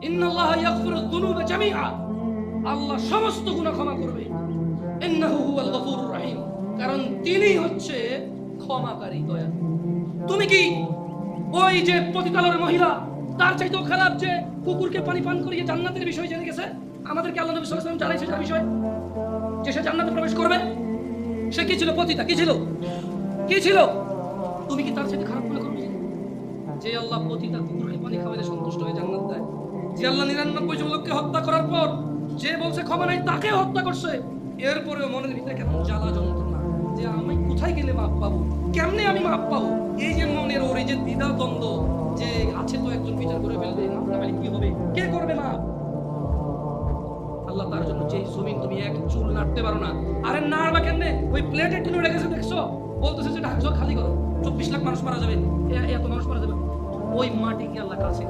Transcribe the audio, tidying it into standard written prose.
ইন্নাল্লাহা ইয়াগফিরুয যুনুবা জামিআ, আল্লাহ সমস্ত গুনাহ ক্ষমা করবে। ইন্নাহু হুয়াল গফুরুর রহিম, কারণ তিনি হচ্ছে ক্ষমাকারী, দয়া। তুমি কি ওই যে পতিতালয়ের মহিলা, তার চাইতেও খারাপ যে কুকুরকে পানি পান করিয়ে জান্নাতের বিষয় জেনে গেছে? আমাদেরকে আল্লাহ নবী সাল্লাল্লাহু আলাইহি ওয়াসাল্লাম জানাইছে তার বিষয়, যে সে জান্নাতে প্রবেশ করবে। সে কি ছিল? পতিতা। কি ছিল? কি ছিল? তুমি কি তার চাইতে খারাপ মনে করবে? যে আল্লাহ পতিতা কুকুরকে পানি খাওয়াইলে সন্তুষ্ট হয়ে জান্নাত দেয়, যে আল্লাহ 99 জন লোককে হত্যা করার পর যে বলছে ক্ষমা নাই, তাকে হত্যা করছে, এরপরেও মনের ভিতরে কেমন জ্বালা যন্ত্রণা যে আমি কোথায় গেলে মাপ পাবো, কেমনে আমি মাপ পাবো, এই যে মনের ওর এই যে দ্বিধা দ্বন্দ্ব, যে আছে তো একজন বিচার করে ফেলবে, মাপ না পেলে কি হবে, কে করবে মাপ? আল্লাহ তার জন্য যে জমিন তুমি এক চুল নাড়তে পারো না, আরে নাড়বা কেমনে? ওই প্লেটে টিনে রেখেছে, দেখছো? বলতেছে যে ঢাকা শহর খালি করো, 24 লাখ মানুষ মারা যাবে, এত মানুষ মারা যাবে, ওই মাটি কি আল্লাহ কাছে